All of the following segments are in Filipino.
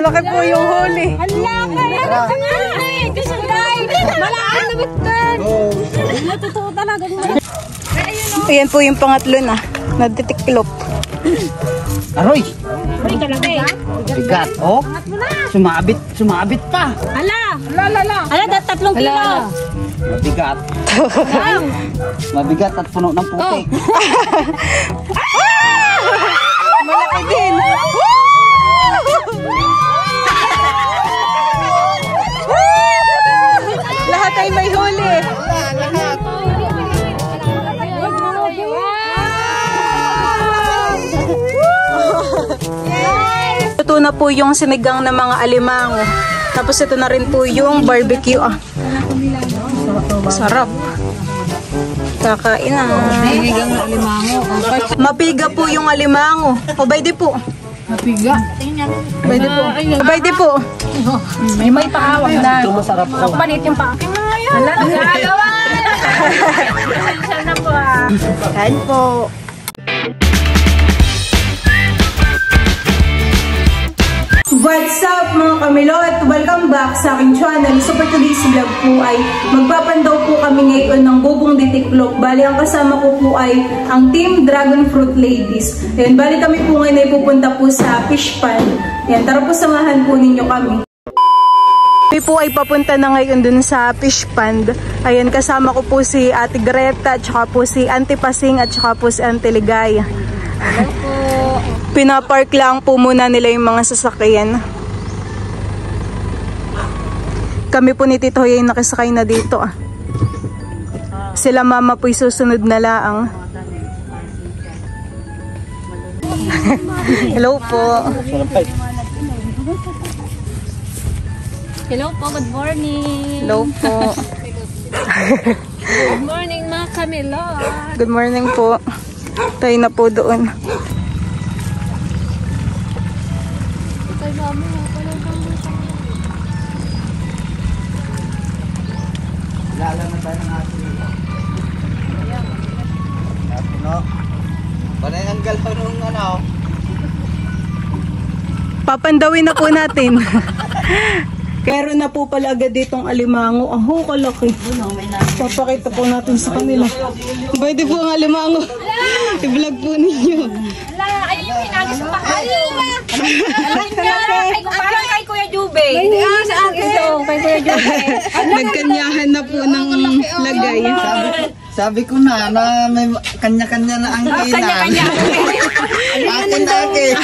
Malaki po yung huli. Hala, kaya na nga. Diyos ang dahil. Malaking nabitan. Totoo talaga. Ayan po yung pangatlo na. Naditiklop. Aroy! Aray talaga eh. Bigat, oh. Sumabit pa. Hala. Hala, 3 kilo. Mabigat. Mabigat at puno ng putik. Malaki din. Lahat ay may huli. Ito na po yung sinigang ng mga alimango. Tapos ito na rin po yung barbecue. Sarap. Kakain na. Sinigang na alimango. Mapiga po yung alimango. O, bayde po. Mapiga. Bayde po. Bayde po. May paawang na. Ito masarap po. Panit yung pa. Hala, nagagawa. Sana po ah. Kain po. What's up mga kamilot? Welcome back sa aking channel. So for today's vlog po ay magpapandaw po kami ngayon ng Bubong Ditiklop. Bali ang kasama ko po ay ang Team Dragon Fruit Ladies. Ayan, bali kami po ngayon ay pupunta po sa fish pond. Ayan, tara po samahan po ninyo kami. Kami po ay papunta na ngayon dun sa fish pond. Ayan, kasama ko po si Ate Greta, at saka po si Auntie Pasing, at saka po si Auntie Ligaya. Hello po. Pinapark lang po muna nila yung mga sasakyan. Kami po ni Tito Hoy ay nakisakay na dito. Sila mama po'y susunod na laang. Hello po. Hello po, good morning. Hello po. Good morning mga kamilot. Good morning po. Tayo na po doon. Kay mami na pala Lala na tayo ng ating ito. Atin, no? Panay ang galaw nung ano. Papandawin na po natin. Pero na po pala agad ditong alimango. Aho, kalaki. Papakita po natin sa kanila. Pwede po ang alimango. I-vlog po ninyo. Ala, ayun yung pinagis pa kayo. Parang kay Kuya Jube. Sa akin ito, kay Kuya Jube. Nagkanyahan na po ng lagay. Sabi ko na may kanya-kanya na ang kainan. Kanya-kanya. Akin.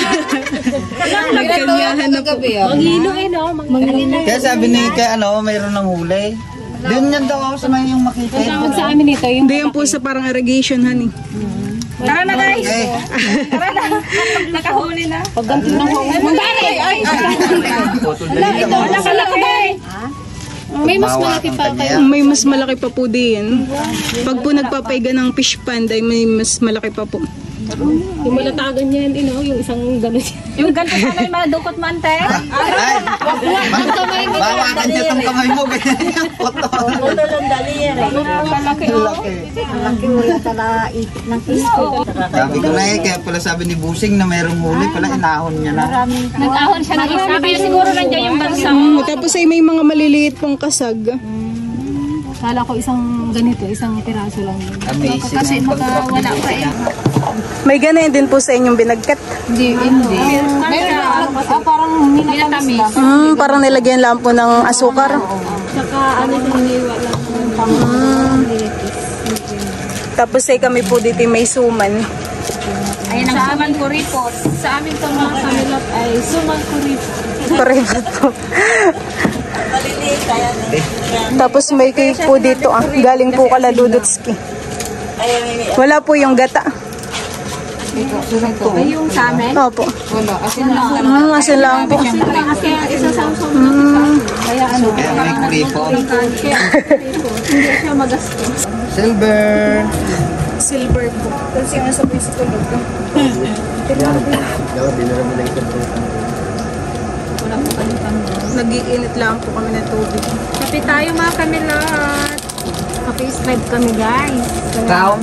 Nagkanyahan na po. Manghino eh, no? Manghino. Kaya sabi ni kay mayroon ng huli. Doon yan daw ako sa may yung makita. Tawag sa amin ito, yung Hindi yan po sa parang irrigation, honey. tara na guys. Tara na. Nakahuli na. Pagganti ng huli. Mandali. Ay. Ito, nakalaki. May mas malaki pa kayo. May mas malaki pa po din. Pag po nagpapaiga ng fish pond ay may mas malaki pa po. Yung malatagan niya yun, yung isang gano'n. Yung gano'n pa may madukot mante. Ay! Bawakan niya itong kamay mo. Ganyan yung puto. Puto lang dali yan eh. Kalaki Malaki wala tala ipit ng isko. Sabi ko na kaya pala sabi ni Busing na mayroong huli pala inahon niya na. Nag-ahon siya ng isa. Kaya siguro nandiyan yung bansa. Tapos ay may mga maliliit pong kasag. Kala ko isang ganito, isang piraso lang. Amazing. Kasi wala pa eh. May ganun din po sa inyong binagkat. Hindi. Meron na, parang minatamis lang. Parang nilagyan lang po ng asukar. Saka hiniwa lang. Tapos ay kami po dito may suman. Ayan ang suman kuripot. Sa amin itong mga kamilot ay suman kuripot. Kuripot po. Tapos may cake po dito. Galing po kala Dudutski. Wala po yung gata. Ay yung sa amin? Opo. Wala. Asin lang. Asin lang po. Kasi isa samsung kaya ano? Kaya may kuripo. Hindi siya magastos. Silver. Silver po. Kasi nga sa pisikulog. Wala po kami kami. Nag-iinit lang po kami ng tubig. Kape tayo mga kamilot. Kape-subscribe kami guys. Tao.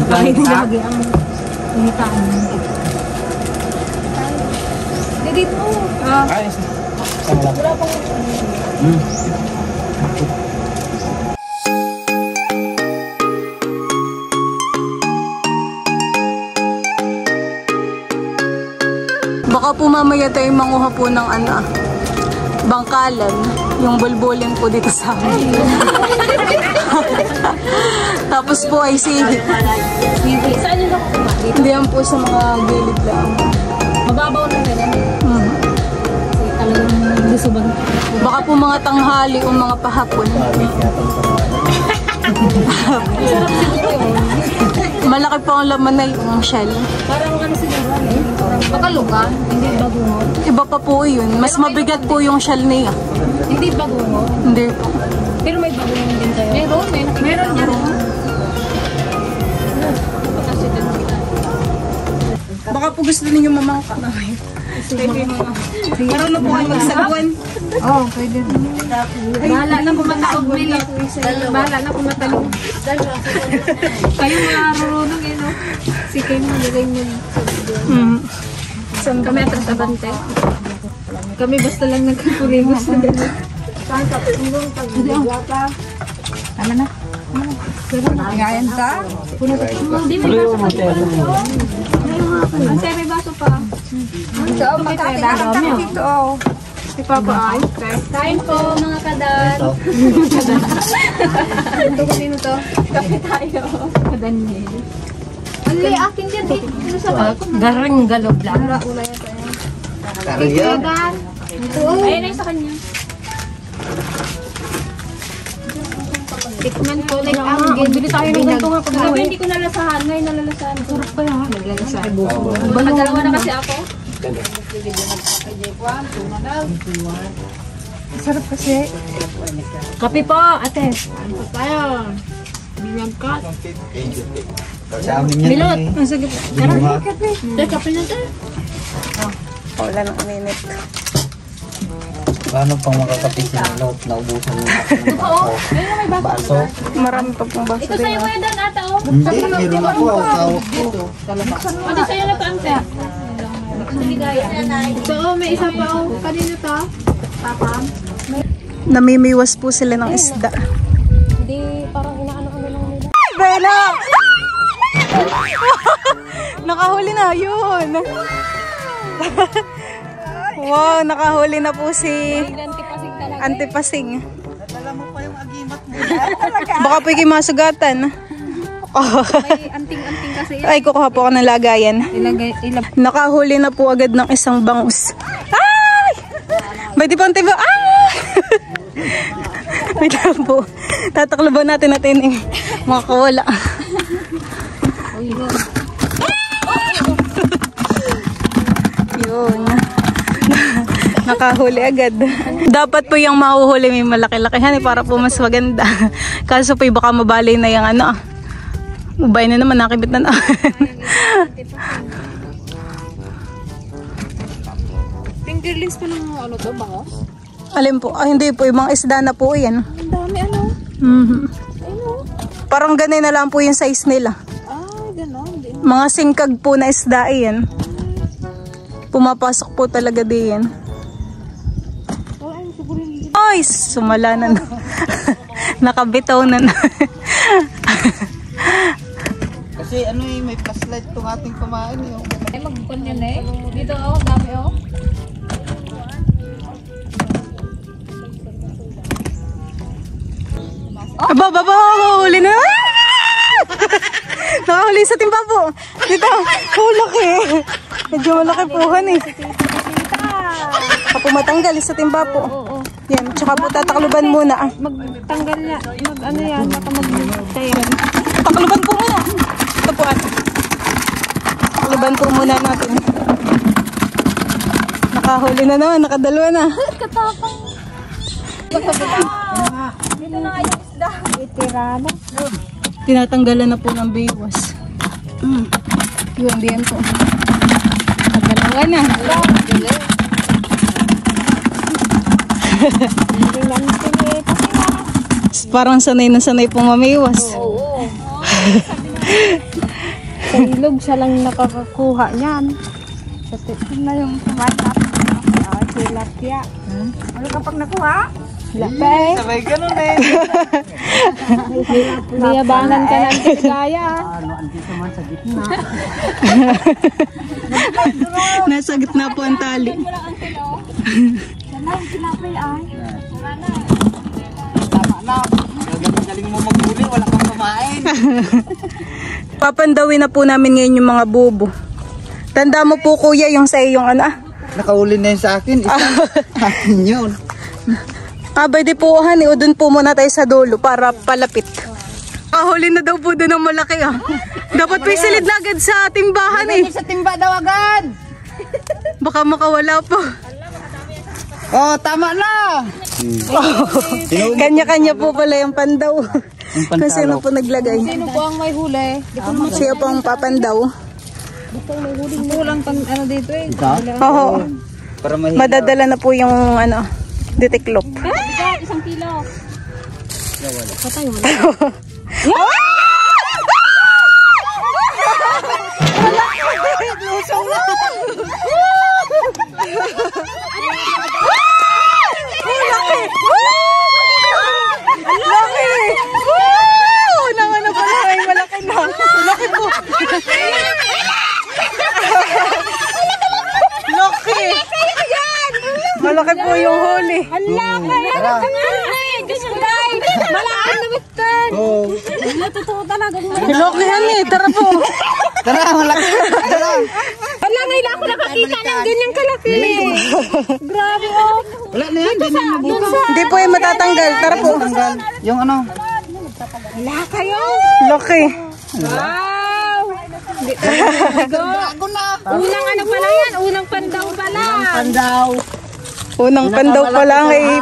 Bakit lagi ang initaan? Dito. Ayos. Baka po mamaya tayo manguha po ng bangkalan. Yung bulbulin po dito sa amin. Tapos po ay sihig. Saan yung nakukuha? Hindi yan po sa mga gilid lang. Mababaw na rin. Talagang gusuban. Baka po mga tanghali o mga pahapon. Malaki po ang laman na yung shell. Parang ano siguro? Pakaluka? Hindi bagungo? Iba pa po yun. Mas mabigat po yung shell niya. Hindi bagungo? Hindi po. Pero may bagungo din kayo? Meron. Meron yan. Baka po gusto ninyo mamangka. Marunong po kayo magsagwan. Oo, pwede. Bahala na pumatawag nila. Bahala na pumatawag. Kayo marunong yun, no? Si Kim, magagay mo. Saan kami at abante? Kami basta lang nagkakulimos na gano'n. Ano na? Ngayon ka? Hindi, may baso pa. Ante, may baso pa. So, magkakita dito. Si Papa ay. Kain po, mga kadan. Ito ko sino to? Kape tayo. Kadan niya. Ali, akin dyan eh. Ano sa balkon? Garing galob lang. Ula yata yan. Kariyan. Ayun na yung sa kanya. Tikman ko, like bili tayo ng ganito nga pag gawin. Hindi ko nalasahan, ngayon nalalasahan. Sarap ba yan? Naglalasahan. Dalawa na kasi ako. Sarap kasi. Kape po, ate. Ano tayo? Binyag ka. Sa amin yan. Milot. Sige po. Kape na tayo. Wala nang minute. Paano pang makakapit si Milot na ubusan mo? Oo. Ayun na may baso. Baso? Marami pa pong baso Ito sa'yo kuya Dan ata oh. Hindi, meron ako. Tawag dito. Ate sa'yo na to ante. Ito oh, may isa pa oh. Kanino to? Papa? Namimiwas po sila ng isda. Hindi, parang inaano-ano lang nila. Bella! Nakahuli na, yun! Wow, nakahuli na po si Antipasig talaga. Antipasing. Nadala mo pa yung agimat mo. Baka po yung masugatan. May anting-anting kasi yan. Ay, kukuha po ako ng lagayan. Ilagay. Nakahuli na po agad ng isang bangus. Ay! May di pa ang tiba. Ay! Wait lang po. Tatakluban natin yung mga kawala. Yun. Nakahuli agad. Dapat po yung mahuhuli may malaki-lakihan para po mas maganda. Kaso po baka mabalay na yung ubay na naman, nakibit na Fingerlings pa ng ano to, bangos? Alin po? Ah, hindi po. Yung mga isda na po yan. Ang dami ano? Parang ganun na lang po yung size nila. Ganon. Mga singkag po na isda yan. Pumapasok po talaga din. Ay, sumala na. Nakabitaw na. Kasi may flashlight itong ating kumain. Ay, magpun yan eh. Dito oh, dami oh. Aba, huli na. Nakahuli sa timba po. Dito, laki. Medyo malaki puhan eh. Baka po matanggal sa timba po. Yan, tsaka po tatakluban muna. Magtanggal niya. Ano yan, baka magtayan. Takluban po muna. Ito po ate. Takluban po muna natin. Nakahuli na naman, nakadalawa na. Katapang. Dito na kayo isda. Itirana. Tinatanggalan na po ng biwas. Yun, diyan po. Nakadalawa na. Parang sanay na sanay pong mamiwas. Oo. Sa ilog siya lang nakakakuha niyan. Sa tip na yung tumatap. tilapia. Ano kapag nakuha? Lapay. Sabay ganun eh. Biyabangan ka ng tigaya. Ano, andito man sa gitna. Nasa gitna po ang tali. Tama na. Galing mo maghuli, wala kang kumain. Papandawin na po namin ngayon yung mga bubo. Tanda mo po kuya yung sa iyong ano ah. Nakauli na yun sa akin. Akin yun. Abay di po han, o dun po muna tayo sa dulo para palapit. Huli na daw po doon ng malaki ah. Dapat po isilid na agad sa timbahan eh. Sa timba daw agad. Baka makawala po. Oh, tama na. Kanya-kanya po pala yung pandaw. Kung sino po naglagay. Sino po ang may huli? Siya po ang papandaw. Kulang pang ano dito eh. Oo. Para mahina. Madadala na po yung ano, ditiklop. Ah! 1 kilo. Patay mo. Laki! Nang ano pala ay malaki na. Laki po. Laki! Malaki po yung huli. Hala, kaya Tara. Diyos ko dahil. Malaki na bitan. Oh. Totoo talaga. Laki yan eh. Tara po. Tara, malaki. Tara. Wala, ngayon ako nakakita ng ganyang kalaki. Grabe oh. Wala na yan, ganyan mabuto. Hindi po yung matatanggal. Tara po. Tanggal. Yung ano? Wala kayo. Laki. Wow. Bago na. Unang ano pala yan? Unang pandaw pala. Pandaw. Unang pandaw pa lang eh.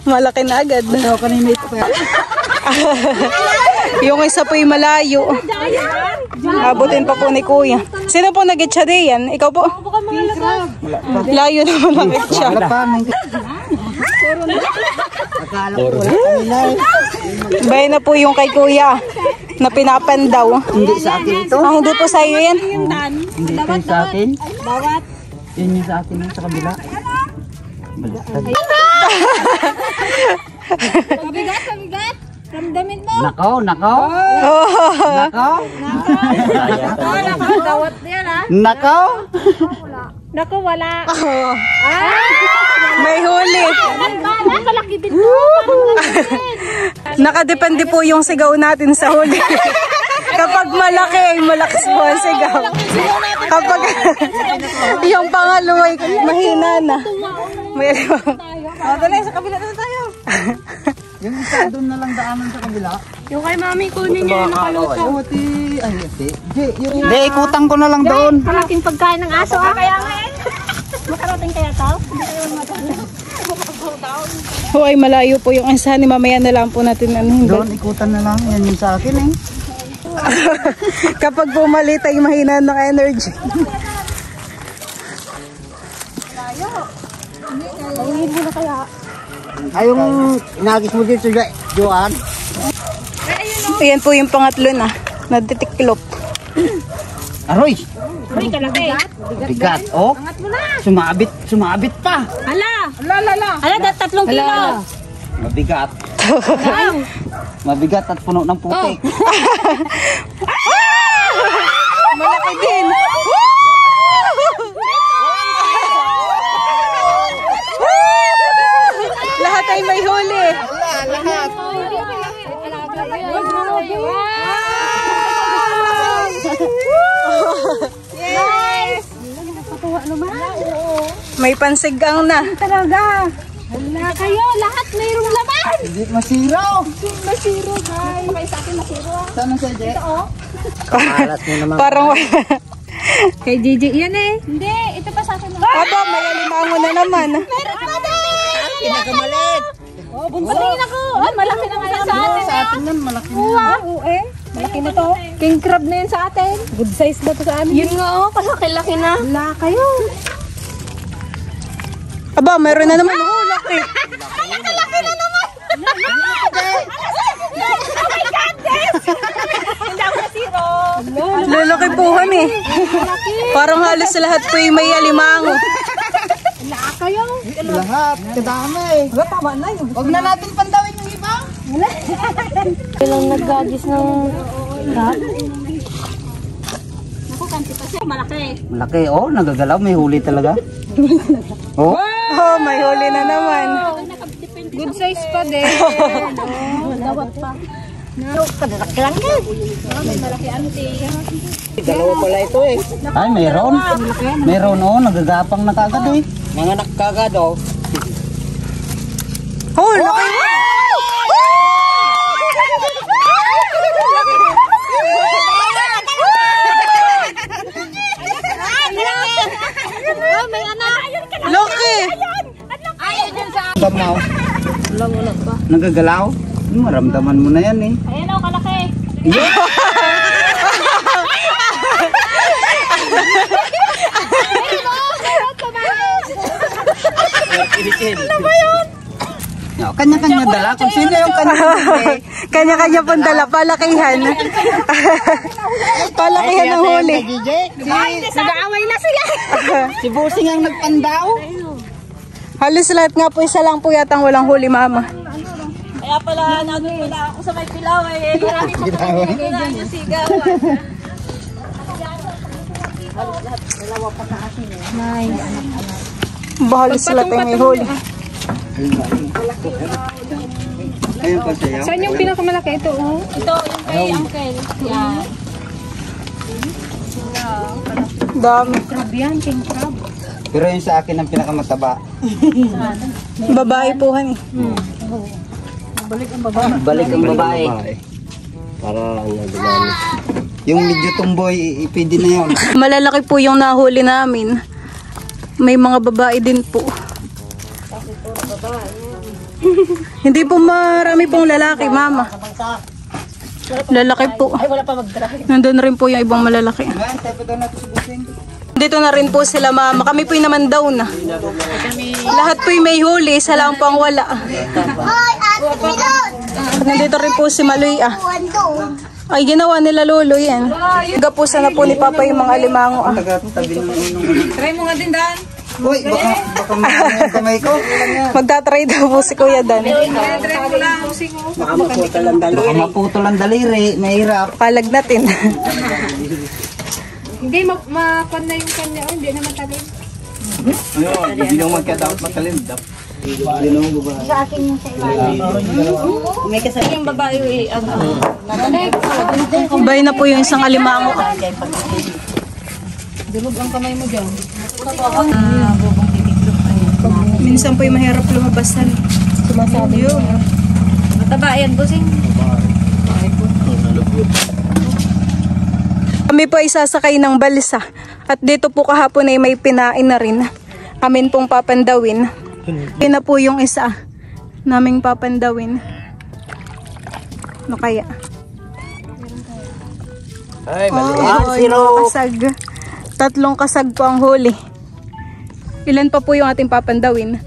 Malaki na agad. Ito, kanina ito kaya. Yung isa po yung malayo. Abutin pa po ni kuya. Sino po nag-itcha diyan? Ikaw po? Layo naman nag-itcha. Wala pa. Akala ko wala kanina eh. Bayan na po yung kay kuya na pinapandaw. Hindi sa akin ito. Ah, hindi po sa'yo yan. Hindi ito yung sa akin. Bawat. Yun yung sa akin yung sa kabila. Baliktad. Mabigat, mabigat. Ramdamin mo. Nakaw, nakaw. Nakaw. Nako, gawat yan ha. Nakaw. Nako, wala. May huli. Nakalaki din po. Nakadepende po yung sigaw natin sa huli. Kapag malaki, malakas po ang sigaw. Kapag yung pangalawa ay mahina na. May alimang. Dali, sa kabila na tayo. Yung isa doon na lang daanan sa kabila. Yung kay mami kunin niya yung nakaluto. Oh, ti. Ay, ti. Di, ikutang ko na lang doon. Malaking pagkain ng aso ah. Kaya nga eh. Makarating kaya to? Hoy, malayo po yung isa ni mamaya na lang po natin ano. Doon, ikutan na lang. Yan yung sa akin eh. Kapag pumalit ay mahina ng energy. Ay, yung inagis mo dito, Joan. Ayan po yung pangatlo na. Naditiklop. Aroy! Uy, kalaki. Bigat, oh. Sumabit, sumabit pa. Hala. Hala, 3 kilo. Mabigat. Mabigat at puno ng putik. Malaki din. Lahat ay may huli. Lahat. May pansigang na. Talaga. Hala kayo, lahat mayroong laman. Hindi masiro. Masiro, guys. Baka sa akin masiro ah. Sana siya, Je? Ito oh. Alas mo naman. Parang Kay Gigi yan eh. Hindi, ito pa sa akin. aba, may alimango na naman. Meron pa din. Pinakamalit. Oh, bunting ako. Ay, malaki na nga yan sa atin. Sa atin yan, malaki na. Oo eh. Malaki na to. King crab na yan sa atin. Good size ba to sa amin? Yun nga oh, kalaki-laki na. Wala kayo. Aba, mayroon na naman. Oh, laki. Laki na naman. Oh my God, Des! Hindi ako nasiro. Lalaki po kami. Parang halos sa lahat po yung may alimango. sayang. Lahat, kadami. Wala, tama na yun. Huwag na natin pandawin yung iba. Ilang nagagis ng Malaki, oh, nagagalaw, may huli talaga. Oh, Oh, may huli na naman. good size pa din. Dawat pa. Kadalaki lang yan. dalawa pala ito eh. Ay, mayroon. Mayroon, oh, nagagapang na kagad eh. Mga nakagad, oh. Oh, laki! May anak. Laki! Ayun dyan sa... Tamaw. Wala pa. Nagagalaw. Maramdaman mo na yan eh. Ayan o, kalaki. No, kanya-kanya dala. Kung sino yung kanya-kanya. Kanya-kanya pong dala, palakihan. Palakihan ng huli. Nag-aaway na sila. Si Busing ang nagpandaw. Halos lahat nga po, isa lang po yatang walang huli, mama. Kaya pala, nandun pala ako sa may pilaw eh. Marami pa po kailangan yung sigaw. Halos lahat ay may huli. Ayun pa siya. Saan yung pinakamalaki ito? Oh? Ito, yung kay Uncle. Yan. Dami. Crab yan, king crab. Pero yung sa akin ang pinakamataba. Babae po, han. Balik ang babae. Para dumami. Yung medyo tumboy, ipindi na yun. Malalaki po yung nahuli namin. May mga babae din po. Hindi po marami pong lalaki, mama. Lalaki po. Nandun rin po yung ibang malalaki. Ngayon, tayo pa daw natin si Busing. Dito na rin po sila, mama. Kami po naman daw na. Lahat po may huli, isa lang po ang wala. At nandito rin po si Maloy. Ay, ginawa nila lolo yan. Gapusan na po ni Papa yung mga alimango. Tabi ng unong. Try mo nga din, Dan. Uy, baka makakaya yung kamay ko. Magtatry daw po si Kuya Dan. Try mo lang, singo. Baka maputol ang daliri. Mahirap. Palagnatin. Hindi, makon na yung kanya. Oh, hindi naman talim. Ayun, hindi naman magkadapat matalim. Hindi naman babae. Sa akin yung sa ilalim. May kasama. Yung babae, Bay na po yung isang alimango. Dulog ang kamay mo dyan. Minsan po yung mahirap lumabasan. Sumasabi yun. Mataba yan, busing. Kami po ay sasakay ng balsa. At dito po kahapon ay may pinain na rin. Amin pong papandawin. Yun na po yung isa naming papandawin. Ano kaya? Ay, Oh, kasag. 3 kasag po ang huli. Ilan pa po yung ating papandawin?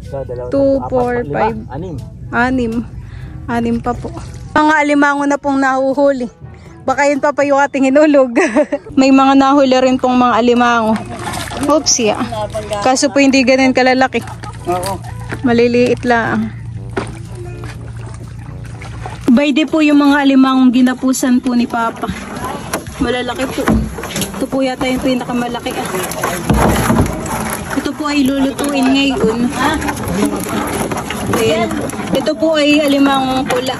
2, 4, 5, 6 pa po. Mga alimango na pong nahuhuli. Baka yun pa yung ating hinulog. May mga nahuli rin pong mga alimango. Oops, ya. Kaso po hindi ganun kalalaki. Oo. Maliliit lang. Bayde po yung mga alimangong ginapusan po ni Papa. Malalaki po. Ito po yata yung pinakamalaki. Ito po ay lulutuin ngayon. Ayan. Ito po ay alimangong pula.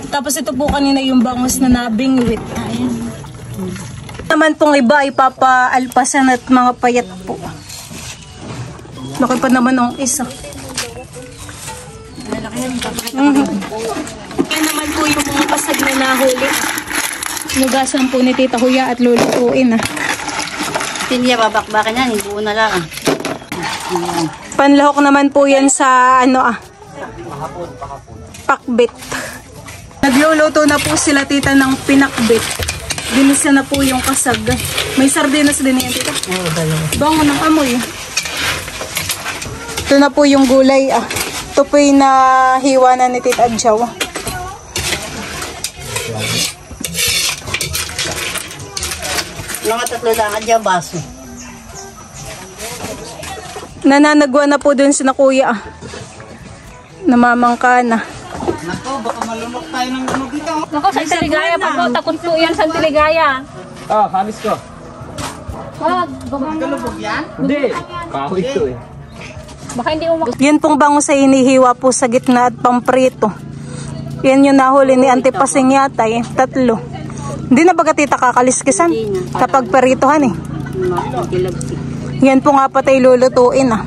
Tapos ito po kanina yung bangus na nabingwit. Ayan. Naman pong iba ay papaalpasan at mga payat po. Laki pa naman ang isa. Yan naman po yung mga pasag na nahuli. Nugasan po ni Tita Huya at lulutuin. Hindi niya babakbakan yan, buo na lang. Panlahok naman po yan sa pakbit. Nagluluto na po sila tita ng pinakbit. Dinisa na po yung kasag. May sardinas din yan tita. Bango ng amoy. Ito na po yung gulay. Ito po yung nahiwa na ni Tita Adjaw. Mga 3 lang dyan, baso. Nananagwa na po dun si na kuya. Namamangka na. Nako, baka malunok tayo ng ano dito. Nako, sa Tiligaya pa po. Takot po yan sa Tiligaya. Ah, hamis ko. Wag. Galubog yan? Hindi. Kahoy ito eh. Baka hindi umak... Yan pong bangus ay hinihiwa po sa gitna at pamprito. Yan yung nahuli ni Auntie Pasing yata eh. 3. Hindi na baga tita kakaliskisan kapag paritohan eh. Yan po nga patay lulutuin ah.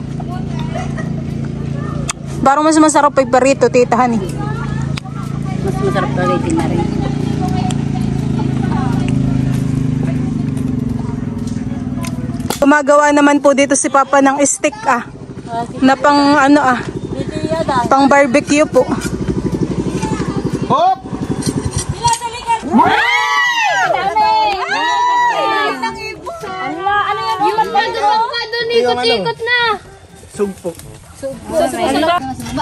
Parang mas masarap ay parito titahan eh. Mas masarap palitin na rin. Gumagawa naman po dito si Papa ng stick ah. Na pang ano ah. Pang barbecue po. Hop! Yung nagawang pa doon, ikot-ikot na. Sugpo.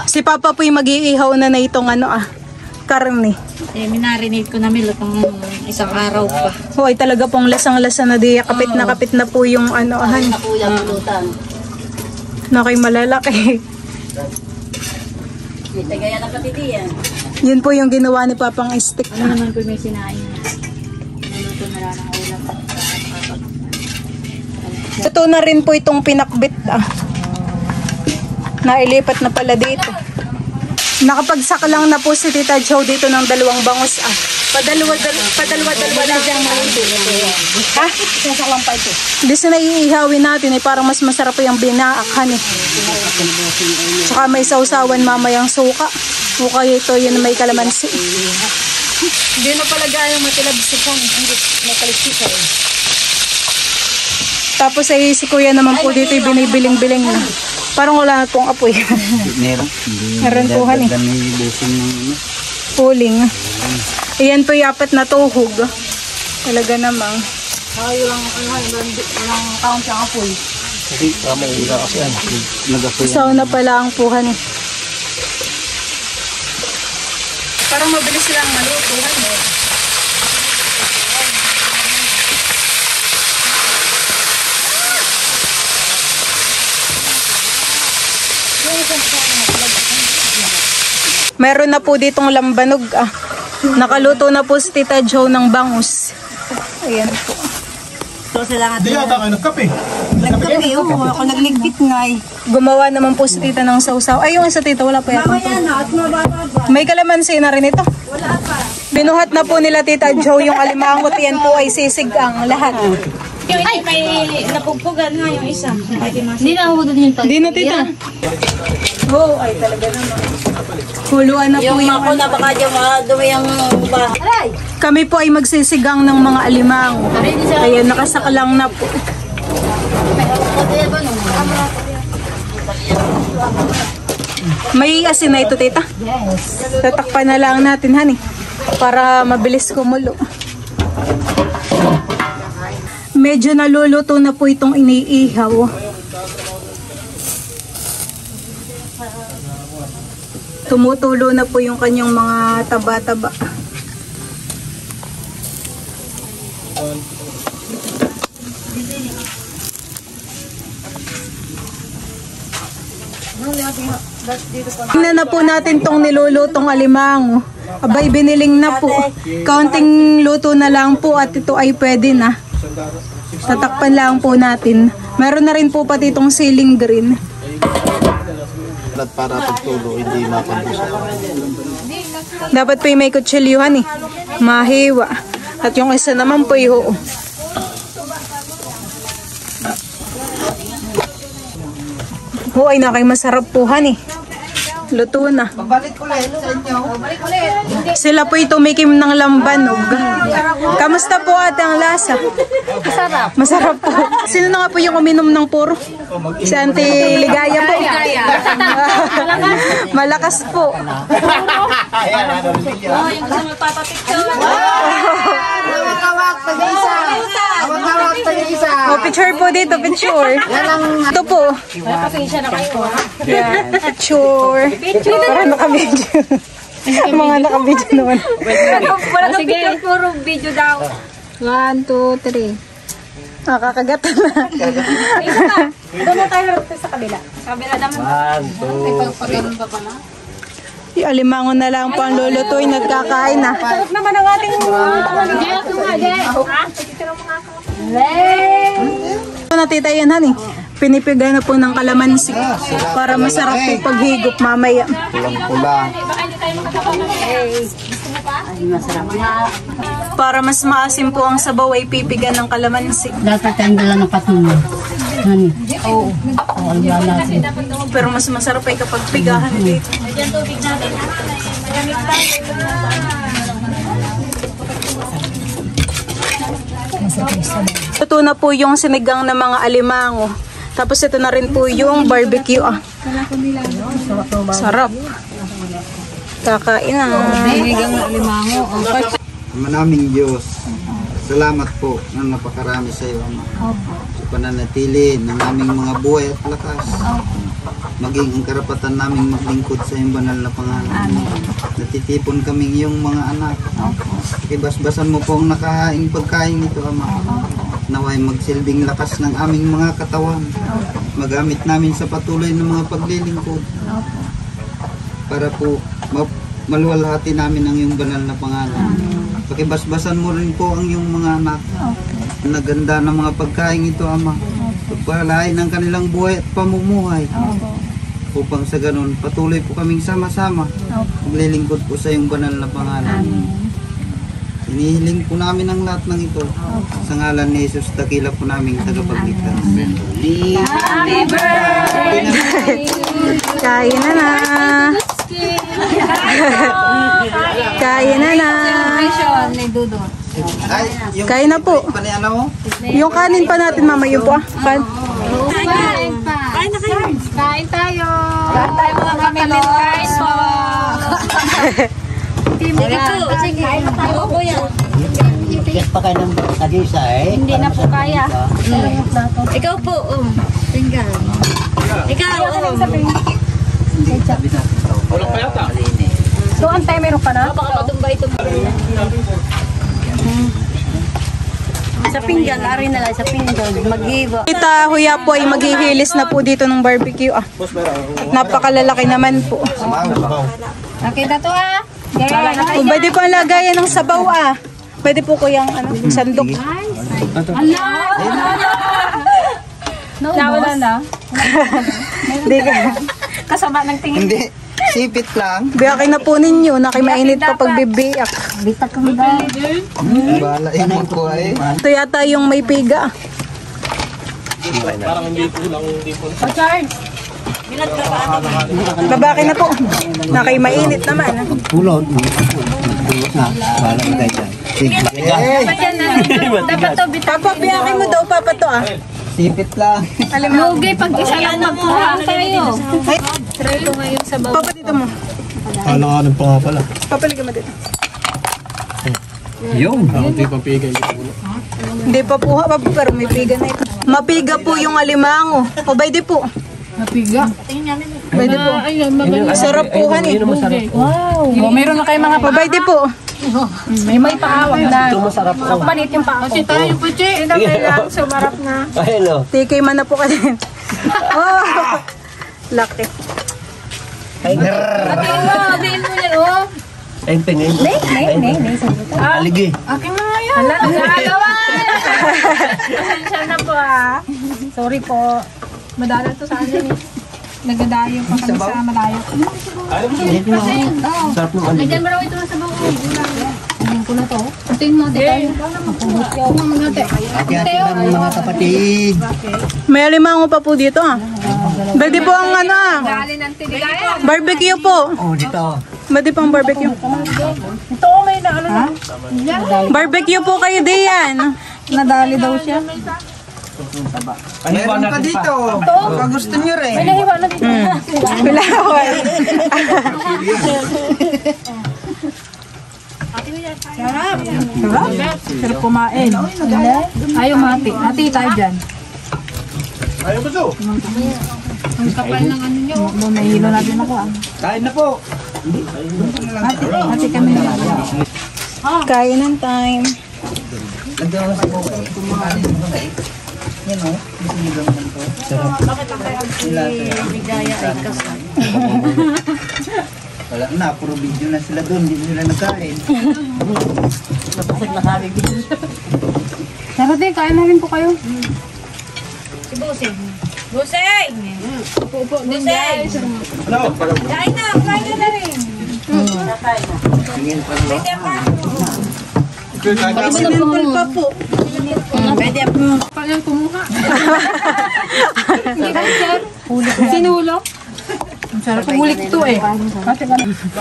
Si Papa po yung mag-iihaw na itong ano ah. Karne. Minarinate ko na milotong isang araw pa. Hoy, talaga pong lasang-lasa na di. Kapit na po yung ano ahan. Nakuyang pulutan. Nakay malalaki. May tagaya na pati diyan. Yun po yung ginawa ni Papang stick. Ano naman po may sinain niya. Naluto na lang ng ulam. Ito na rin po itong pinakbit ah. Nailipat na pala dito. Nakapagsak lang na po si Tita Jo dito ng 2 bangus ah. Padalwa na dyan ha? Sasaklang pa ito. Hindi sa naiihawin natin eh, parang mas masarap yung binaakhan eh. Saka may sausawan mamayang suka. O kaya ito yun may kalamansi. Hindi na pala gayong matilabsikan. Hindi matalisikan. Tapos ay si kuya naman po dito yung binibiling-biling na. Parang wala na pong apoy. Meron. Meron po han eh. Puling. Ayan po yung 4 na tuhog. Talaga namang. Walang count ang apoy. Kasi maula kasi yan. Nag-apoy yan. Isaw na pala ang puhan eh. Parang mabilis lang malutuhan eh. Meron na po ditong lambanog ah. Nakaluto na po si Tita Jo ng bangus. Ayan po. So sila nga. Hindi yata kayo nagkape. Nagkape ako. Ako nagligpit nga eh. Gumawa naman po si Tita ng sausaw. Ay, yung isa Tita, wala pa yata. Mamaya na at mababa. May kalamansi na rin ito. Wala pa. Binuhat na po nila Tita Jo yung alimangot. Yan po ay sisig ang lahat. Yung isa may napugpugan nga yung isa. Hindi na ako doon yung tag. Hindi na Tita. Oo, ay talaga naman. Huluan na po yung Ako na baka dyan madumi ang bahay. Kami po ay magsisigang ng mga alimango. Kaya nakasakalang na po. May asin na ito, Tita? Yes. Tatakpan na lang natin, honey. Para mabilis kumulo. Medyo naluluto na po itong iniihaw. Tumutulo na po yung kanyang mga taba-taba. Tingnan na po natin tong nilulutong alimango. Abay, biniling na po. Kaunting luto na lang po at ito ay pwede na. Tatakpan lang po natin. Meron na rin po pati itong ceiling green. Para pagtulo, hindi mapandusa. Dapat po yung may kutsilyuhan eh. Mahiwa. At yung isa naman po yung ay nakay masarap po han eh. Luto na. Balik ulit sa inyo. Sila po tumikim ng lambanog. Kamusta po ate ang lasa? Masarap. Masarap po. Sino na nga po yung uminom ng puro? Si Auntie Ligaya po. Malakas po. Oh, yung gusto magpapapicture. Awak-awak pag-isa. Awak-awak pag-isa. Oh, picture po dito, picture. Ito po. Pasensya na kayo. Yan, picture. Para naka-video. Mga naka-video naman. Wala kang picture, puro video daw. 1, 2, 3. Nakakagatan na. Doon mo tayo harap sa kabila. Kabila naman. 1, 2. Yung alimango na lang po ang lulutuin. Nagkakain na. Sarap naman ang ating Natita yan, honey. Pinipigay na po ng kalamansi para masarap po paghigop mamaya. Pulang-pula. Para mas maasim po ang sabaw ay pipigan ng kalamansi. Dapat tayong dala ng patuloy. Honey. Oo. Pero mas masarap ay kapag pigahan dito. Ito na po yung sinigang na mga alimango. Tapos ito na rin po yung barbecue. Sarap. Kakain na. sinigang na alimango. Manaming Diyos, salamat po ng napakarami sa iyo, Ama. Sa pananatili ng aming mga buhay at lakas. Maging ang karapatan naming maglingkod sa iyong banal na pangalan. Natitipon kaming iyong mga anak. Ibasbasan mo po ang nakahaing pagkain ito, Ama. Naway magsilbing lakas ng aming mga katawan. Magamit namin sa patuloy ng mga paglilingkod. Para po maluwalhati namin ang iyong banal na pangalan. Pakibasbasan mo rin po ang iyong mga anak. Naganda ng mga pagkain ito, Ama. Pagpalain ng kanilang buhay at pamumuhay. Upang sa ganun, patuloy po kaming sama-sama. Maglilingkod po sa iyong banal na pangalan. Inihiling po namin ang lahat ng ito. Sa ngalan ni Jesus, dakila po namin tagapagligtas. Happy birthday! Kain na na. Kain na na. Ni Dudot. Ay, yung Kain na po. Paniana mo? Yung kanin pa natin, mama. Yung po. Kain na kayo. Kain tayo. Kain tayo mga kamilot. Kain po. Sige po. Sige. Ako po yan. Yes pa kayo ng agisa eh. Hindi na po kaya. Ikaw po. Tinggal. Ikaw. Walang pa yata. Doon tayo meron ka na? Baka matumba ito. Sa pinggan, ari na lang sa pinggan. Mag-iba. Kita Huya po ay maghihilis na po dito ng barbecue. Napakalalaki naman po. Nakita to Kung pwede po ang lagayan ng sabaw Pwede po ko yung sandok. Nawala na. Hindi ka. Kasama ng tingin. Hindi. Sipit lang. Biyakin na po ninyo. Nakimainit pa pag bibiyak. Bitak kami ba? Bala yung ko eh. Ito yata yung may piga. Parang hindi po lang, hindi po. Babakin na po. Nakimainit naman. Pulot. Pulot na. Bala yung guys yan. Dapat to Papa, biyakin mo daw, Papa, to Sipit lang. Lugi pag isa lang magkuha tayo. Ito ngayon sa bawah. Papa, dito mo. Alang-alang pa nga pala. Papaligyan mo dito. Yung. Hindi pa pigay. Hindi pa po, Papa, pero may piga na ito. Mapiga po yung alimango. O, pwede po. Napiga. Pwede po. Sarap po, honey. Wow. Meron na kayo mga Pwede po. may paawag na. Ito masarap ko. Panit yung paa. Kasi tayo po, Che. Ito kailangan sumarap na. Hello. TK man na po ka din. Oh, laki. Atiin mo yan, oh. Ayun pengin. Aligi. Akin na nga yan. Hala, nagagawa. Pasensya na po, Sorry po. Madala to sa akin, Nagadayo pa kami sa malayo. Sarap ng aligi. Lagyan mo raw ito sa bawang. Ayan ko na to. Atiin mo, tayo. Akyat ng mga kapatid. May alimango pa po dito Pwede po ang Galing ng tiligaya. barbecue po. Oh, dito. Pwede pang barbecue. Ito, may na ano na. Barbecue po kayo diyan. Nadali daw siya. Meron pa dito. Baka gusto nyo rin. May nahiwa na dito. Pilaway. Sarap kumain. Ayaw mati. Hati tayo dyan. Ayaw ba ito? Ang kapal ng ano nyo. May hilo natin ako. Kain na po. Hati kami. Kainan time. Lagyan mo sa buka eh. Kumain mo na eh. Yan o. Sinigang mo ito. Sarap. Sila Bigaya ay kasal. wala na. Puro video na sila doon. Hindi sila nagkain. Napasag na kami din. Tara din, kain na rin po kayo. Si Busing. Buseng! Upo, Buseng! Ano? Kain na, kumain ka na rin. Tingin pa rin. Simple pa po. Pwede po. Kanyang kumuha. Hindi ka, sir. Sinulo? Ang sarap ang ulit ito eh.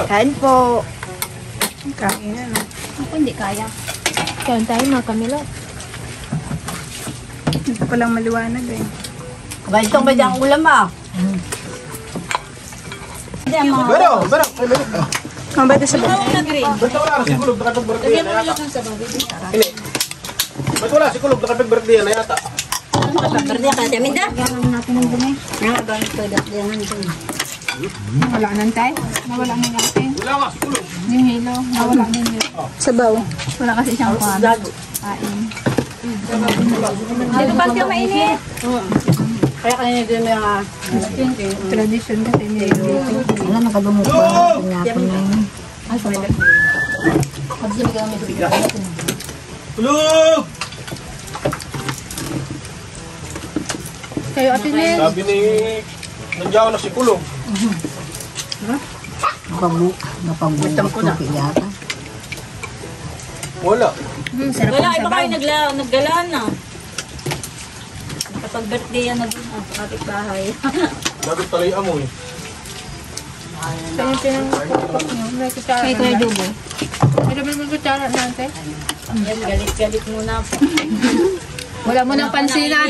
Kain po. Ako hindi kaya. Kain tayo mga Camilo. Hindi pa lang maliwanag eh. Ganitong ba dyan ang ulam ah? Pero. Mabait sa baba. Ba't wala si Kulob nakapag-birthday yan na yata? Hindi. Ba't wala si Kulob nakapag-birthday yan na yata? Berdia ka natin da? Gano'n natin ng dumi. Ganito ko dat yan dun. Nawala nang tayo. Nawala nang natin. Wala nga si Kulob. Yung hilo. Nawala din yun. Sabaw. Wala kasi siyang kuhan. Kain. Dito pa siya mainit. Kaya kanina din may mga Tradition kasi nililito. wala nakadumok ba? Pinyapon na yun. Ay, pwede. Kulob! Kayo Ate Nel. Sabi ni... Nandiyaw na si Kulob. Napambuto ko yata. Wala. Wala, iba kayo naggalaan na. Kapag birthday yan na dun, kapit bahay. Bakit talay amoy? Kaya pinangkukok nyo. May kutsara. Kaya tayo dubo. May naman may kutsara natin. Yan, galit-galit muna po. Wala mo nang pansinan.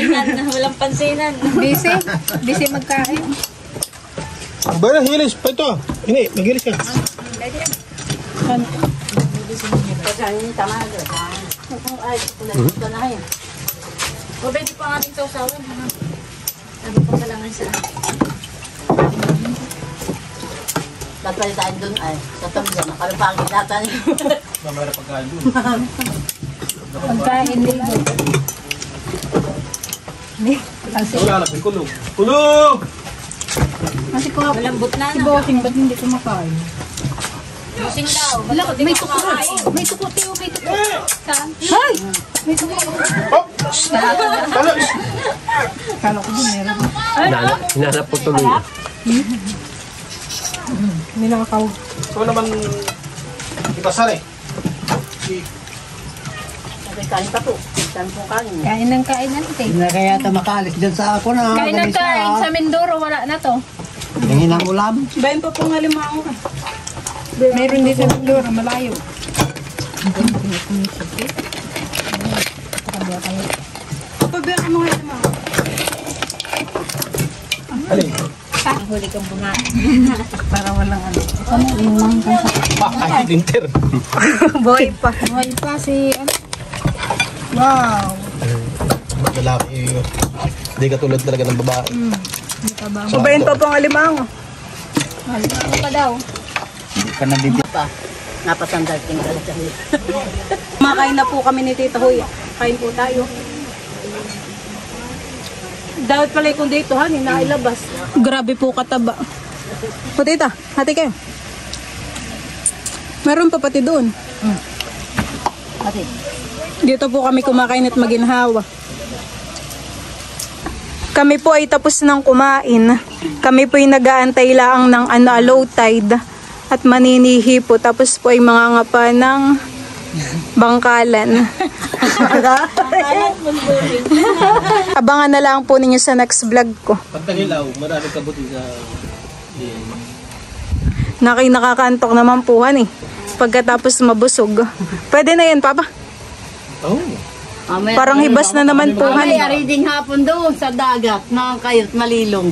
Walang pansinan. Busy. Busy magkain. Ba, hilis pa ito. Hindi, mag-hilis ka. Pagkain yung tamago. Ay, ito na kayo. O, pwede pa ang ating sausawan. Sabi ko kailangan sa... Tatalitain dun ay, sa tabi dyan. Nakalupangin natin. Mamaya pagkain doon. Pagkain din. Wala na si Kulob. Kulob! Kasi ko Malambot na si Bossing, ba't hindi kumakain? Busing daw. May tuko. May tuko, Teo. May tuko. Saan? Hay! May tuko. Oh! Talo! Kala ko din meron. Hinanap ko tuloy. May nakakaw. Ito naman... Ipasar eh. Kain pa po. Kain po kain. Kain ng kain natin. Hindi na kaya ito makalis dyan sa ako na. Kain ng kain sa Mindoro, wala na to. Hingin ang ulam. Bayan pa pong halimang. Meron din sa Mindoro, malayo. Pabiyak mo nga halimang. Alin? Huli kang bunga. Para walang ano. Kahit inter. Boy pa. May pa si ano. Wow. Lalaki. Hindi katulad talaga ng babae. Pabayan pa pong halimang. Ano pa daw? Hindi pa nabibig. Napasandal ting galit. Makain na po kami ni Tita Huy. Kain po tayo. Dapat pala kung dito han, inailabas. Grabe po kataba. O tita, hati kayo. Meron pa pati doon. Ate. Dito po kami kumakain at maginhawa. Kami po ay tapos ng kumain. Kami po ay nag-aantay lang ng low tide at maninihi po. Tapos po ay mangangapa ng bangkalan. Abangan na lang po ninyo sa next vlog ko. Pagkahilaw, marami kabuti sa... Nakakaantok naman po han eh. Pagkatapos mabusog. Pwede na yan, Papa. Oh. Parang hibas na naman po han. Ay, ariding hapon doon sa dagat. Mga kayot malilong.